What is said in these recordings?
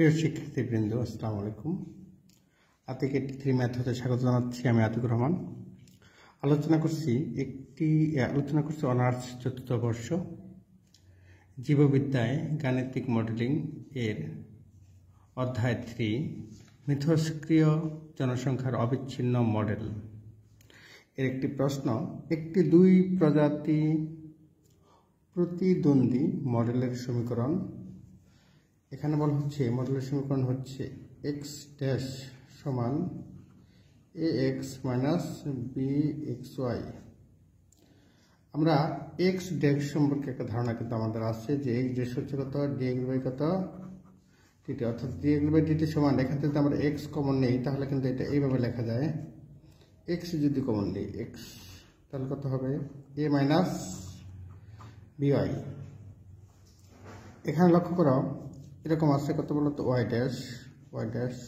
প্রিয় শিক্ষার্থীবৃন্দ, আসসালামু আলাইকুম। আতিকের 3 ম্যাথ হতে স্বাগত জানাচ্ছি। আমি আতিকুর রহমান। আলোচনা করছি অনার্স 4th বর্ষ জীববিদ্যায় গাণিতিক মডেলিং এর অধ্যায় 3 মিথস্ক্রিয় জনসংখ্যার অবিচ্ছিন্ন মডেল এর একটি প্রশ্ন। একটি 2 প্রজাতি প্রতিদ্বন্দ্বী মডেলের সমীকরণ। এখানে বলা হচ্ছে মডেলের সমীকরণ হচ্ছে x ড্যাশ সমান ax মাইনাস bxy। আমরা x ড্যাশ সম্পর্কে একটা ধারণা কিন্তু আমাদের আছে যে x ড্যাশ হচ্ছে কত, dx বাই কত dt, অর্থাৎ dx বাই dt সমান, এখান থেকে আমরা x কমন নেই তাহলে কিন্তু এটা এইভাবে লেখা যায়। x যদি কমন নেই x তাহলে কত হবে a মাইনাস by। এখানে লক্ষ্য করো এরকম আছে কত বলতো y ড্যাশ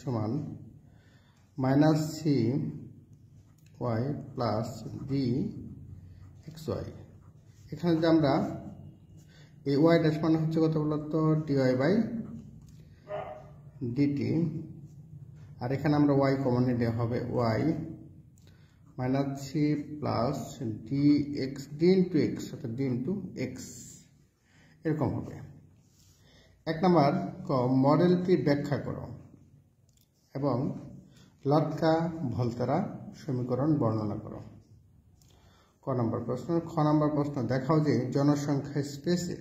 সমান minus c y plus b xy। এখানে যদি আমরা এই y ড্যাশ মানে হচ্ছে কত বলতো dy বাই dt, আর এখানে আমরা y কমন নিলে হবে y minus c plus dx d into x, অর্থাৎ d ইন্টু x এরকম হবে। 1 নম্বর মডেলটি ব্যাখ্যা করো এবং লটকা ভলতেরা সমীকরণ বর্ণনা করো। ক নম্বর প্রশ্ন। খ নম্বর প্রশ্ন, দেখাও যে জনসংখ্যা স্পেসে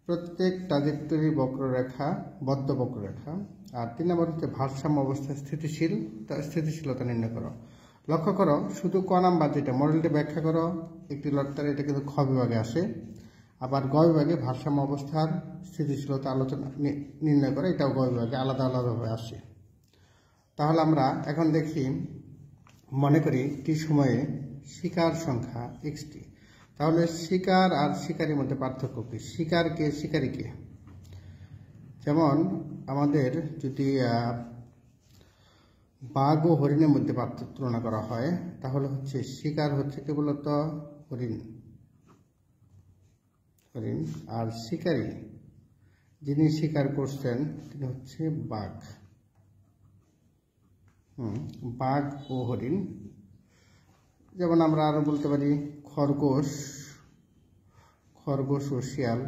প্রত্যেক ট্রাজেক্টরি বক্ররেখা বদ্ধ বক্ররেখা। আর 3 নম্বর হচ্ছে ভারসাম্য অবস্থায় স্থিতিশীলতা নির্ণয় করো। লক্ষ্য করো শুধু ক নাম্বার যেটা মডেলটি ব্যাখ্যা করো একটি লটকার, এটা কিন্তু খ বিভাগে আসে। আবার গ বিভাগে ভারসাম্য অবস্থার স্থিতিশীলতা আলোচনা নির্ণয় করে, এটাও গ বিভাগে আলাদা আলাদাভাবে আসে। তাহলে আমরা এখন দেখি, মনে করি টি সময়ে শিকার সংখ্যা xt। তাহলে শিকার আর শিকারীর মধ্যে পার্থক্য কি? শিকার কে শিকারী কে? যেমন আমাদের যদি বাঘ ও হরিণের মধ্যে পার্থক্য তুলনা করা হয় তাহলে হচ্ছে শিকার হচ্ছে কেবলত হরিণ, আর শিকারী যিনি শিকার করছেন তিনি হচ্ছে বাঘ। বাঘ ও হরিণ। যেমন আমরা আরো বলতে পারি খরগোশ ও শিয়াল,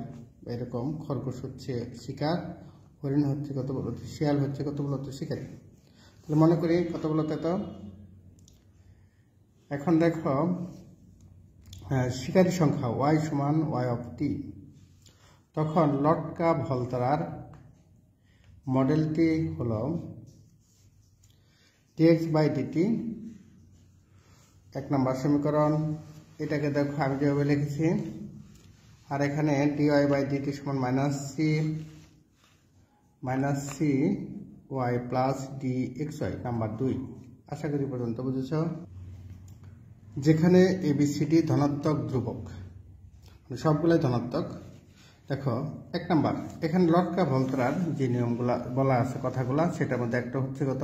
এরকম খরগোশ হচ্ছে শিকার, হরিণ হচ্ছে কত বলতো শিয়াল হচ্ছে কত বলতো শিকারী। তাহলে মনে করি কত বলতো তো এখন দেখো শিকারী সংখ্যা y সমান y অফ t। তখন লটকা ভলতেরার মডেলটি হলো dx বাই dt 1 নম্বর সমীকরণ। এটাকে দেখো আমি যেভাবে লিখেছি, আর এখানে dy বাই dt সমান minus c y plus dxy number 2। আশা করি পর্যন্ত বুঝেছ। যেখানে abcd ধনাত্মক ধ্রুবক, সবগুলাই ধনাত্মক। দেখো 1 নাম্বার এখানে লটকা ভলতেরার যে নিয়মগুলা বলা আছে কথাগুলা, সেটার মধ্যে একটা হচ্ছে কত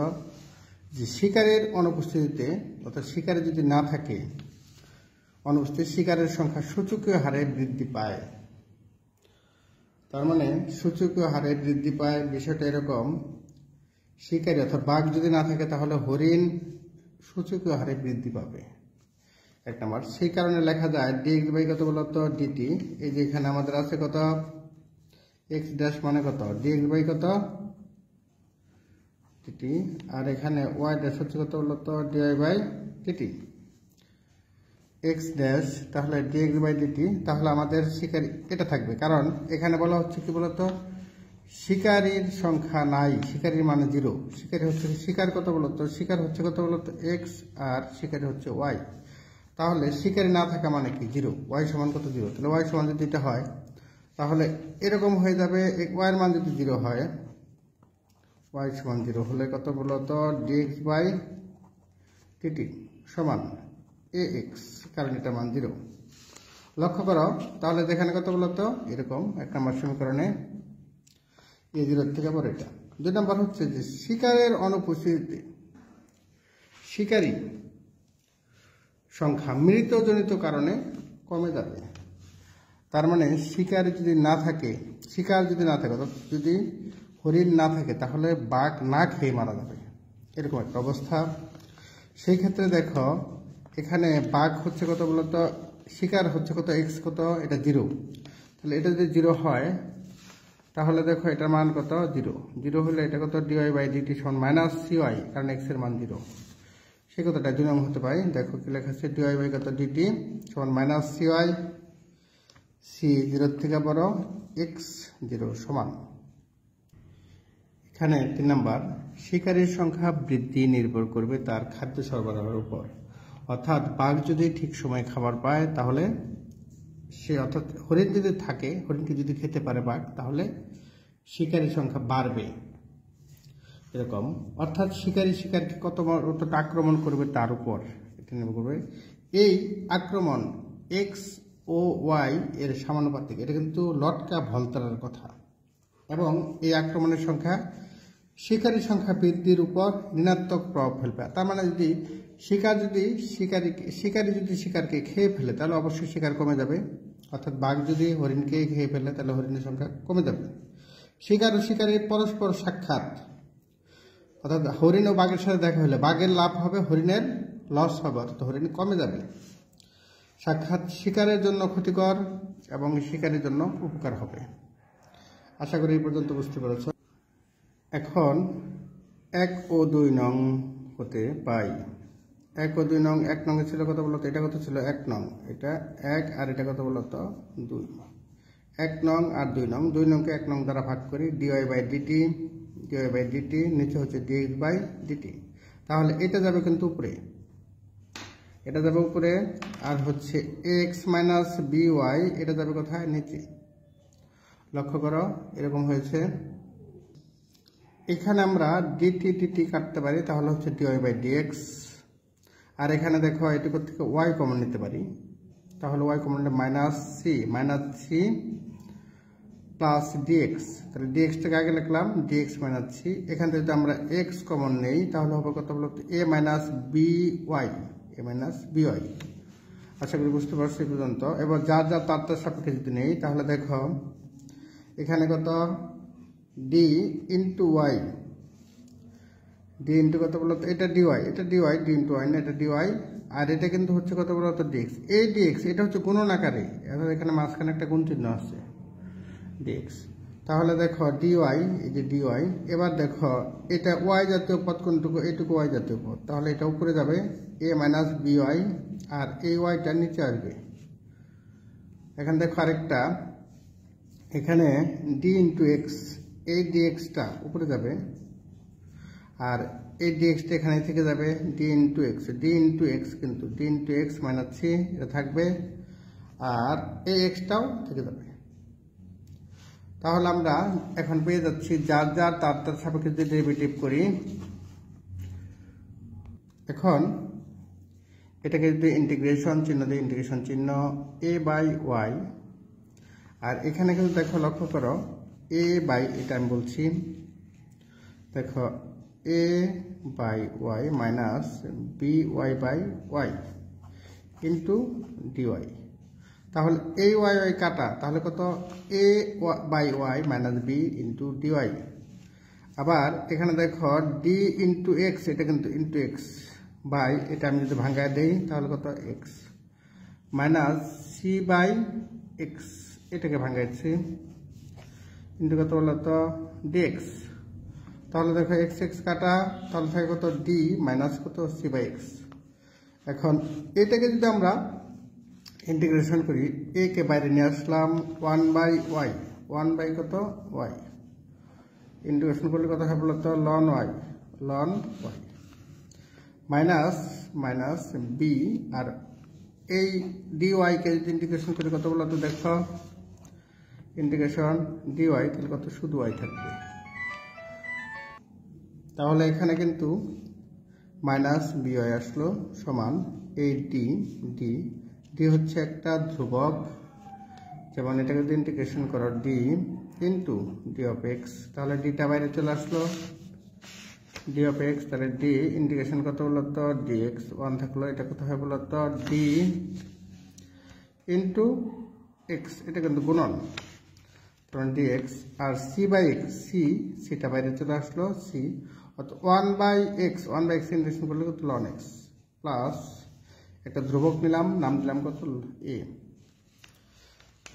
যে শিকারের অনুপস্থিতিতে, অর্থাৎ শিকারে যদি না থাকে অনুপস্থিত, শিকারের সংখ্যা সূচকীয় হারে বৃদ্ধি পায়। তার মানে সূচকীয় হারে বৃদ্ধি পায় বিষয়টা এরকম, শিকারী অর্থাৎ বাঘ যদি না থাকে তাহলে হরিণ সূচকীয় হারে বৃদ্ধি পাবে। 1 নম্বর। সেই কারণে লেখা যায় dx বাই কত বলতো dt। এই যে এখানে আমাদের আছে কত x ড্যাশ মানে কত dx বাই কত dt, আর এখানে y ড্যাশ হচ্ছে কত বলতো dy by dt। x dash তাহলে dx বাই dt, তাহলে আমাদের শিকারী এটা থাকবে, কারণ এখানে বলা হচ্ছে কি বলতো শিকারীর সংখ্যা নাই, শিকারীর মানে 0। শিকারী হচ্ছে শিকার কত বলতো শিকার হচ্ছে কত বলতো x, আর শিকারী হচ্ছে y। তাহলে শিকারী না থাকা মানে কি 0, y সমান কত 0। তাহলে y সমান যদি এটা হয় তাহলে এরকম হয়ে যাবে, y এর মান যদি 0 হয়, y সমান 0 হলে কত বলতো dx বাই dt সমান ax, কারণ এটা মান 0। লক্ষ্য করো তাহলে যেখানে কত বলতো এরকম 1 নম্বর সমীকরণে a0 থেকে পরে এটা। 2 নম্বর হচ্ছে যে শিকারের অনুপস্থিতিতে শিকারী সংখ্যা মৃতজনিত কারণে কমে যাবে। তার মানে শিকার যদি না থাকে, যদি হরিণ না থাকে তাহলে বাঘ না খেয়ে মারা যাবে, এরকম একটা অবস্থা। সেই ক্ষেত্রে দেখো এখানে বাঘ হচ্ছে কত বলতো, শিকার হচ্ছে কত, এক্স কত, এটা 0। তাহলে এটা যদি 0 হয় তাহলে দেখো এটার মান কত, 0। 0 হলে এটা কত, dy/dt সমান মাইনাস cy, কারণ x এর মান 0। সেই কথাটা 2 নং হতে পারে। দেখো কি লেখা আছে, dy/dt সমান মাইনাস cy, c 0 থেকে বড়, x 0 সমান। এখানে 3 নাম্বার, শিকারীর সংখ্যা বৃদ্ধি নির্ভর করবে তার খাদ্য সরবরাহের উপর। অর্থাৎ বাঘ যদি ঠিক সময় খাবার পায় তাহলে সে, অর্থাৎ হরিণ যদি থাকে, হরিণকে যদি খেতে পারে বাঘ, তাহলে শিকারীর সংখ্যা বাড়বে, এরকম। অর্থাৎ শিকারীকে কতটা আক্রমণ করবে তার উপর এটা নির্ভর করবে। এই আক্রমণ এক্স ও ওয়াই এর সমানুপাতিক, এটা কিন্তু লটকা ভলতারের কথা। এবং এই আক্রমণের সংখ্যা শিকারীর সংখ্যা বৃদ্ধির উপর ঋণাত্মক প্রভাব ফেলবে। তার মানে যদি শিকারী যদি শিকারকে খেয়ে ফেলে তাহলে অবশ্যই শিকার কমে যাবে। অর্থাৎ বাঘ যদি হরিণকে খেয়ে ফেলে তাহলে হরিণের সংখ্যা কমে যাবে। শিকার ও শিকারীর পরস্পর সাক্ষাৎ, অর্থাৎ হরিণ ও বাঘের সাথে দেখা হলে বাঘের লাভ হবে, হরিণের লস হবে, অর্থাৎ হরিণ কমে যাবে। সাক্ষাৎ শিকারের জন্য ক্ষতিকর এবং শিকারীর জন্য উপকার হবে। আশা করি এই পর্যন্ত বুঝতে পেরেছ। এখন 1 ও 2 নং হতে পাই। 1 ও 2 নং, 1 নং ছিল কত বলতো, এটা কত ছিল 1 নং, এটা 1, আর এটা কত বলতো 2। 1 নং আর 2 নং, 2 নংকে 1 নং দ্বারা ভাগ করি, dy/dt, নিচে হচ্ছে dx/dt। তাহলে এটা যাবে কিন্তু উপরে, এটা যাবে উপরে, আর হচ্ছে x - by এটা যাবে কোথায়, নিচে। লক্ষ্য করো এরকম হয়েছে। এখানে আমরা dt কাটতে পারি, তাহলে হচ্ছে dy/dx। আর এখানে দেখো এটুকু থেকে y কমন নিতে পারি, তাহলে y কমন নিলে -c প্লাস dx। তাহলে dx টাকে আগে লিখলাম, dx - c। এখান থেকে যদি আমরা x কমন নেই তাহলে হবে কত বলতো, a - by। আশা করি বুঝতে পারছি এই পর্যন্ত। এবার যার তার সাপেক্ষে যদি নেই তাহলে দেখো এখানে কত, d into y, d into কত বলতো, এটা dy, এটা dy, d ইন্টু y না, এটা dy। আর এটা কিন্তু হচ্ছে কত বলতো, dx। এই dx এটা হচ্ছে গুণন আকারে, এখানে মাঝখানে একটা গুণ চিহ্ন আছে, dx। তাহলে দেখো dy, এই যে dy। এবার দেখো এটা y জাতীয় পদ কোনটুকু, এইটুকু y জাতীয় পদ, তাহলে এটা উপরে যাবে a - by, আর এই yটা নিচে আসবে। এখন দেখো আরেকটা, এখানে d ইন্টু x, এই dxটা উপরে যাবে, আর এই dxটা এখানে থেকে যাবে d ইন্টু x, কিন্তু d ইন্টু x - c এটা থাকবে, আর এই xটাও থেকে যাবে। তাহলে আমরা এখন পেয়ে যাচ্ছি যার তার সাপেক্ষে যদি ডেরিভেটিভ করি, এখন এটাকে যদি ইন্টিগ্রেশন চিহ্ন দিই, ইন্টিগ্রেশন চিহ্ন a/y, আর এখানে কিন্তু দেখো লক্ষ্য করো a/, এটা আমি বলছি, দেখো a/y minus by/y into dy। তাহলে এই y কাটা, তাহলে কত, a/y minus b into dy। আবার এখানে দেখো d ইন্টু x, এটা কিন্তু ইন্টু x, বাই এটা আমি যদি ভাঙায় দেই তাহলে কত, x মাইনাস c/x, এটাকে ভাঙাইছি, ইন্টু কত বলতো dx। তাহলে দেখো x কাটা, তাহলে থাকে কত, d মাইনাস কত, c/x। এখন এটাকে যদি আমরা ইন্টিগ্রেশন করি, a কে বাইরে নিয়ে আসলাম, 1/y, 1 কত y, ইন্টিগ্রেশন করলে কত হবে বলতো, ln y মাইনাস b, আর এই dy কে যদি ইন্টিগ্রেশন করি কত বলতো, দেখো ইন্টিগ্রেশন dy, তাহলে কত, শুধু y থাকবে। তাহলে এখানে কিন্তু মাইনাস by আসলো, সমান এই d হচ্ছে একটা ধ্রুবক, যেমন এটাকে যদি ইন্টিগ্রেশন করো d into d of x, তাহলে dটা বাইরে চলে আসলো, d অফ x, তাহলে d ইন্টিগ্রেশন কত বলতো, dx 1 থাকলো, এটা কত হয় বলতো, d ইন্টু x, এটা কিন্তু গুণন, dx আর c বাই x সিটা বাইরে চলে আসলো c অর্থাৎ 1 বাই x ইন্টিগ্রেশন করলে কত ln x প্লাস একটা ধ্রুবক নিলাম নাম দিলাম কত a।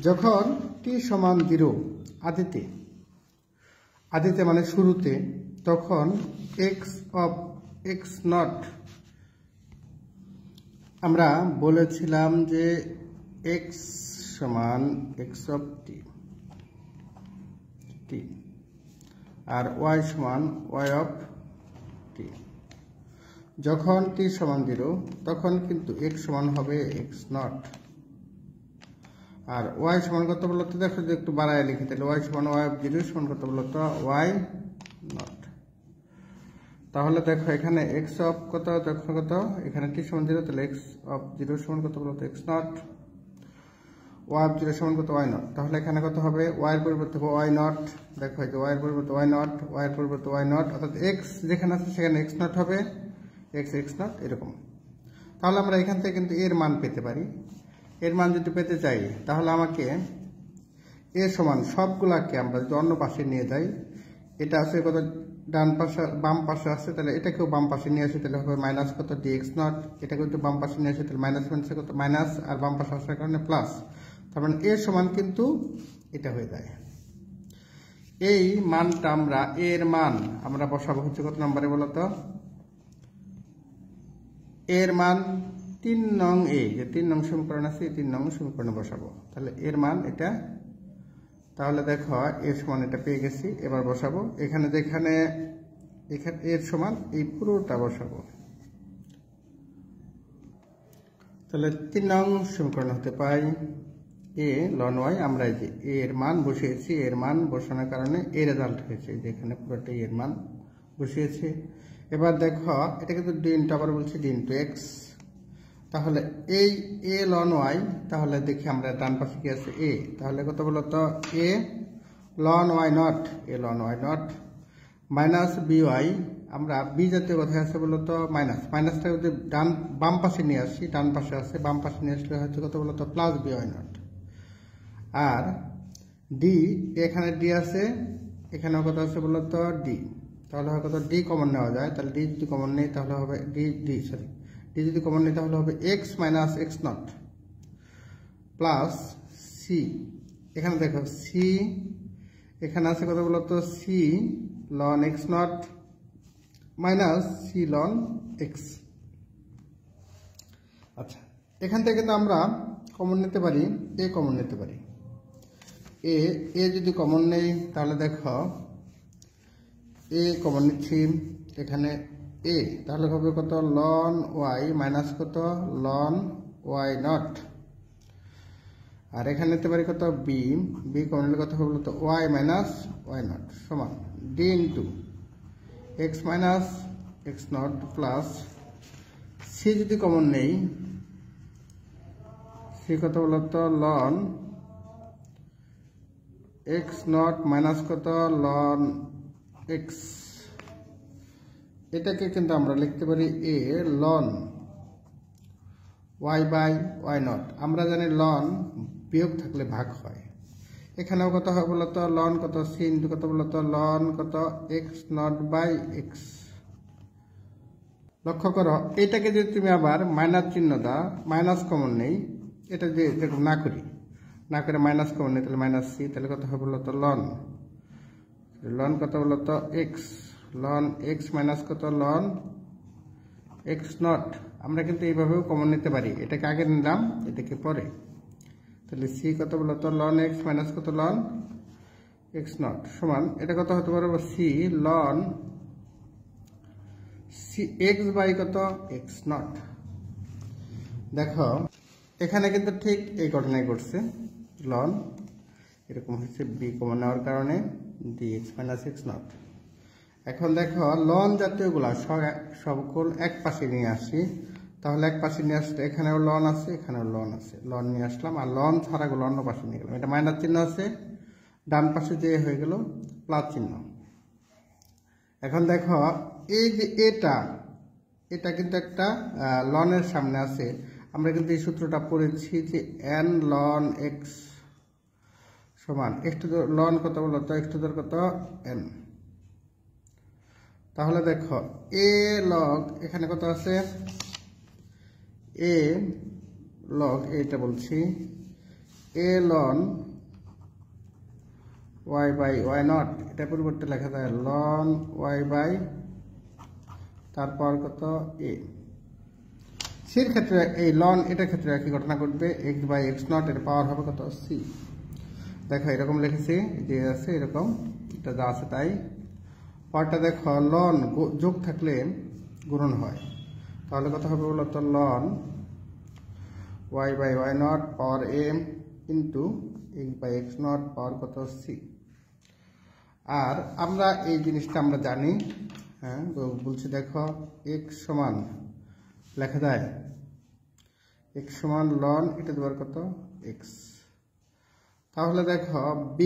যখন t সমান 0 আদিতে মানে শুরুতে, তখন x অফ x নট আমরা বলেছিলাম যে x সমান x অফ t আর y সমান y অফ t। যখন t সমান 0 তখন কিন্তু x সমান হবে x নট আর y সমান কত বলতো, দেখো যে একটু বাড়ায় লিখি, তাহলে y সমান y অফ 0 সমান কত বলতো y নট। তাহলে দেখো এখানে x অফ কত, দেখো কত এখানে t সমান 0, তাহলে x অফ 0 সমান কত বলতো x নট, y অফ 0 সমান কত y নট। তাহলে এখানে কত হবে y এর পরিবর্তে হবে y নট, দেখো এই যে y এর পরিবর্তে y নট, y এর পরিবর্তে y নট, অর্থাৎ x যেখানে আছে সেখানে x নট হবে, x নট এরকম। তাহলে আমরা এখান থেকে কিন্তু এর মান পেতে পারি। এর মান যদি পেতে চাই তাহলে আমাকে এ সমান সবগুলাকে আমরা যদি অন্য পাশে নিয়ে যাই, এটা আছে কত ডান পাশে বাম পাশে আছে, তাহলে এটাকেও বাম পাশে নিয়ে আসি, তাহলে হবে মাইনাস কত dx নট, এটাকেও একটু বাম পাশে নিয়ে আসি, তাহলে মাইনাস মাইনাসে কত মাইনাস আর বাম পাশে আসার কারণে প্লাস, তার মানে এর সমান কিন্তু এটা হয়ে যায়। এই মানটা আমরা এর মান আমরা বসাবো হচ্ছে কত নম্বরে বলতো, এর মান 3 নং এ, যে 3 নং সমীকরণ আছে এই 3 নং সমীকরণে বসাবো, তাহলে এর মান এটা। তাহলে দেখো এর সমান এটা পেয়ে গেছি, এবার বসাবো এখানে, যেখানে এখানে এর সমান এই পুরোটা বসাবো, তাহলে 3 নং সমীকরণ হতে পাই a ln y। আমরা এই যে এর মান বসিয়েছি, এর মান বসানোর কারণে এই রেজাল্ট হয়েছে, যেখানে পুরোটাই এর মান বসিয়েছি। এবার দেখো এটা কিন্তু d ইনটু, আবার বলছি d ইনটু x, তাহলে এই a ln y, তাহলে দেখি আমরা ডান পাশে কি আছে a, তাহলে কত বলতো a ln y not, a ln y not minus by, আমরা b জাতীয় কথায় আছে বলতো মাইনাস, মাইনাসটা যদি বাম পাশে নিয়ে আসি, ডান পাশে আছে বাম পাশে নিয়ে আসলে হয়তো কত বলতো প্লাস by নট, আর d এখানে d আছে, এখানে কত আছে বলতো d, তাহলে হয় কত d কমন নেওয়া যায়, তাহলে d যদি কমন নেই তাহলে হবে d যদি কমন নেই তাহলে হবে x minus x not plus c, এখানে দেখো c এখানে আছে কত বলতো c ln x not minus c ln x। আচ্ছা, এখান থেকে কিন্তু আমরা কমন নিতে পারি, a কমন নিতে পারি, a যদি কমন নেই তাহলে দেখো a কমন নিচ্ছি এখানে a, তাহলে হবে কত ln y মাইনাস কত ln y নট, আর এখানে নিতে পারি কত b কমন নিলে কত হবে বলতো y মাইনাস y নট সমান d into x minus x not plus c যদি কমন নেই, c কত বলতো ln x নট মাইনাস কত ln x, এটাকে কিন্তু আমরা লিখতে পারি a ln y by y naught. আমরা জানি ln বিয়োগ থাকলে ভাগ হয়, এখানেও কত হয় বলতো ln কত c ইনটু কত বলতো ln কত x নট বাই x। লক্ষ্য করো এটাকে যদি তুমি আবার মাইনাস চিহ্ন দাও, মাইনাস কমন নেই, এটা যে দেখো না করে মাইনাস কমন নেই, তাহলে মাইনাস c, তাহলে কত হবে বলতো ln কত বলতো x, ln x মাইনাস কত ln x নট। আমরা কিন্তু এইভাবেও কমন নিতে পারি, এটাকে আগে নিলাম এটাকে পরে, তাহলে c কত বলতো ln x মাইনাস কত ln x নট সমান এটা কত হতে পারে c ln x বাই কত x নট। দেখো এখানে কিন্তু ঠিক এই ঘটনাই ঘটছে, ln এরকম হচ্ছে b কমন নেওয়ার কারণে dx মাইনাস x নট। এখন দেখো লন জাতীয়গুলা সকল এক পাশে নিয়ে আসি, তাহলে এক পাশে নিয়ে আসলে এখানেও লন আছে এখানেও লন আছে, লন নিয়ে আসলাম, আর লন ছাড়াগুলো অন্য পাশে নিয়ে গেলাম, এটা মাইনাস চিহ্ন আছে, ডান পাশে যে হয়ে গেল প্লাস চিহ্ন। এখন দেখো এই যে এটা কিন্তু একটা লনের সামনে আছে, আমরা কিন্তু এই সূত্রটা পড়েছি যে n ln x সমান x টু লন কত বলতো x টু দি কত n। তাহলে দেখো a log এখানে কত আছে a log এটা বলছি a ln y by y not, এটা পরিবর্তে লেখা যায় ln y by তারপর কত a। সির ক্ষেত্রে এই লন এটার ক্ষেত্রে একই ঘটনা ঘটবে, x বাই x নট এর পাওয়ার হবে কত c। দেখো এরকম লিখেছি যে আছে এরকম, এটা যা আছে তাই। পরটা দেখো লন যোগ থাকলে গুণন হয়, তাহলে কত হবে বলতো লন y by y naught power a into x by x naught power কত c। আর আমরা এই জিনিসটা আমরা জানি, হ্যাঁ বলছি দেখো x সমান লেখা যায় x সমান লন এটা দেওয়ার কত x। তাহলে দেখো b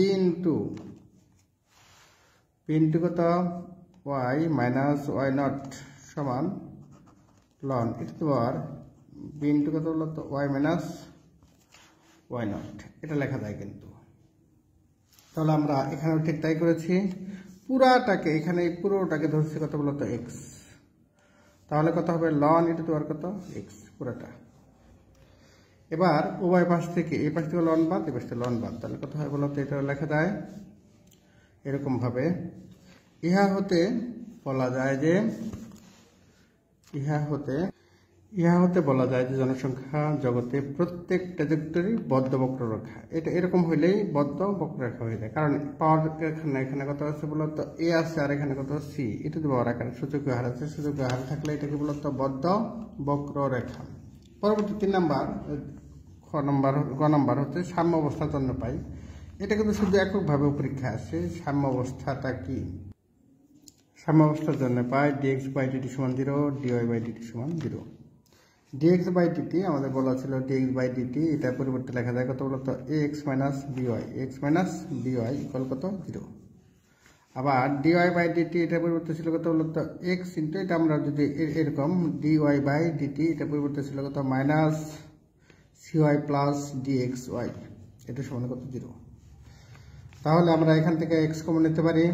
ইন্টু কত y মাইনাস y নট সমান লন এটা দেওয়ার b ইন্টু কত বলো তো y মাইনাস y নট, এটা লেখা যায় কিন্তু। তাহলে আমরা এখানেও ঠিক তাই করেছি, পুরাটাকে এখানে পুরোটাকে ধরছি কত বলো তো x। তাহলে কত হবে লন এটা দেওয়ার কত x পুরাটা। এবার উভয় পাশ থেকে এই পাশ থেকে লন বাদ এই পাশ থেকে লন বাদ, তাহলে কত হয় বলো তো এটা লেখা যায় এরকম ভাবে। ইহা হতে বলা যায় যে বলা যায় যে জনসংখ্যা জগতে প্রত্যেক ট্র্যাজেক্টরি বদ্ধ বক্ররেখা। এটা এরকম হইলেই বদ্ধ বক্ররেখা হয়ে যায়, কারণ পাওয়ার এখানে কত আছে বলতো এ আছে আর এখানে কত সি, এটা তো পাওয়ার আকারে সূচকীয় হার আছে, সূচকীয় হার থাকলে এটাকে বলতো বদ্ধ বক্ররেখা। পরবর্তী 3 নাম্বার গ নাম্বার হচ্ছে সাম্য অবস্থার জন্য পাই। এটা কিন্তু শুধু এককভাবে পরীক্ষা আসে। সাম্য অবস্থাটা কি? সাম্য অবস্থার জন্য পাই dx বাই dt সমান 0, dy বাই dt সমান 0। dx বাই dt আমাদের বলা ছিল dx বাই dt, এটা পরিবর্তে লেখা যায় কত বলতো ax মাইনাস by ইকুয়াল কত 0। আবার dy বাই dt এটা পরিবর্তে ছিল কত বলতো x ইন্টু, এটা আমরা যদি এরকম dy বাই dt এটা পরিবর্তে ছিল কত মাইনাস cy প্লাস dxy, এটা সমান কত 0। তাহলে আমরা এখান থেকে x কমন নিতে পারি,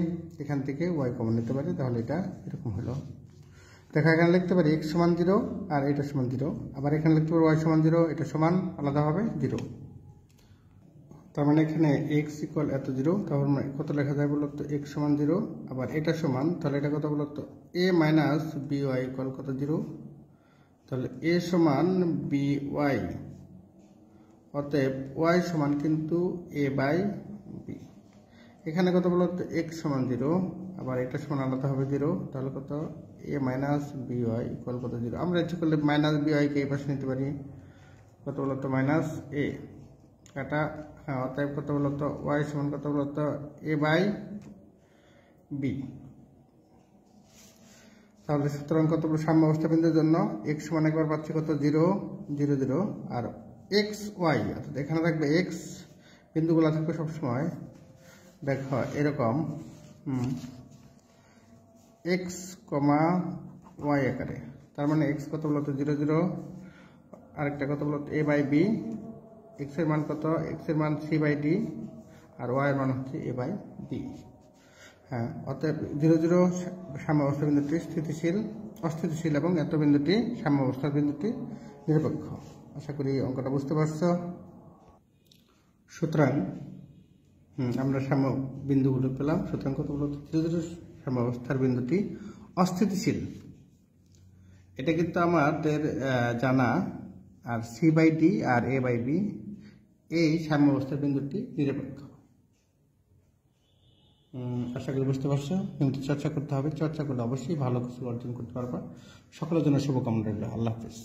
এখান থেকে y কমন নিতে পারি, তাহলে এটা এরকম হলো। দেখো এখানে লিখতে পারি x সমান 0 আর এটা সমান 0, আবার এখানে লিখতে পারি y সমান 0, এটা সমান আলাদাভাবে 0। তার মানে এখানে x ইকুয়াল এত 0, তাহলে কত লেখা যায় বলতো x সমান 0, আবার এটা সমান, তাহলে এটা কত বলতো a মাইনাস by ইকুয়াল কত 0, তাহলে a সমান by, অতএব y সমান কিন্তু a বাই b। এখানে কত বলতো x সমান 0, আবার এটা সমান আলাদা হবে 0, তাহলে কত a মাইনাস by ইকুয়াল কত 0। আমরা ইচ্ছে করলে মাইনাস by কে এই পাশে নিতে পারি, কত বলতো মাইনাস a কাটা, হ্যাঁ অতএব কত বলতো y সমান কত বলতো a বাই b। তাহলে সুতরাং কত সাম্য অবস্থা বিন্দুর জন্য x সমান একবার পাচ্ছি কত 0 0 0, আর x y অর্থাৎ এখানে থাকবে x, বিন্দুগুলো থাকবে সবসময় দেখো এরকম x, y আকারে। তার মানে x কত বলতো 0 0, আরেকটা কত বলতো a বাই b, x এর মান কত, x এর মান c বাই d, আর y এর মান হচ্ছে a বাই b। হ্যাঁ অতএব 0 0 সাম্য অবস্থা বিন্দুটি অস্থিতিশীল এবং এত বিন্দুটি সাম্য অবস্থার বিন্দুটি নিরপেক্ষ। আশা করি অঙ্কটা বুঝতে পারছো। সুতরাং আমরা সাম্য বিন্দুগুলো পেলাম। সুতরাং কত বলতো 0 0 সাম্য অবস্থার বিন্দুটি অস্থিতিশীল, এটা কিন্তু আমাদের জানা। আর সি বাই ডি আর এ বাই বি এই সাম্য অবস্থার বিন্দুটি নিরপেক্ষ। আশা করি বুঝতে পারছো। কিন্তু চর্চা করতে হবে, চর্চা করলে অবশ্যই ভালো কিছু অর্জন করতে পারবা। সকলের জন্য শুভকামনা রইল। আল্লাহ হাফেজ।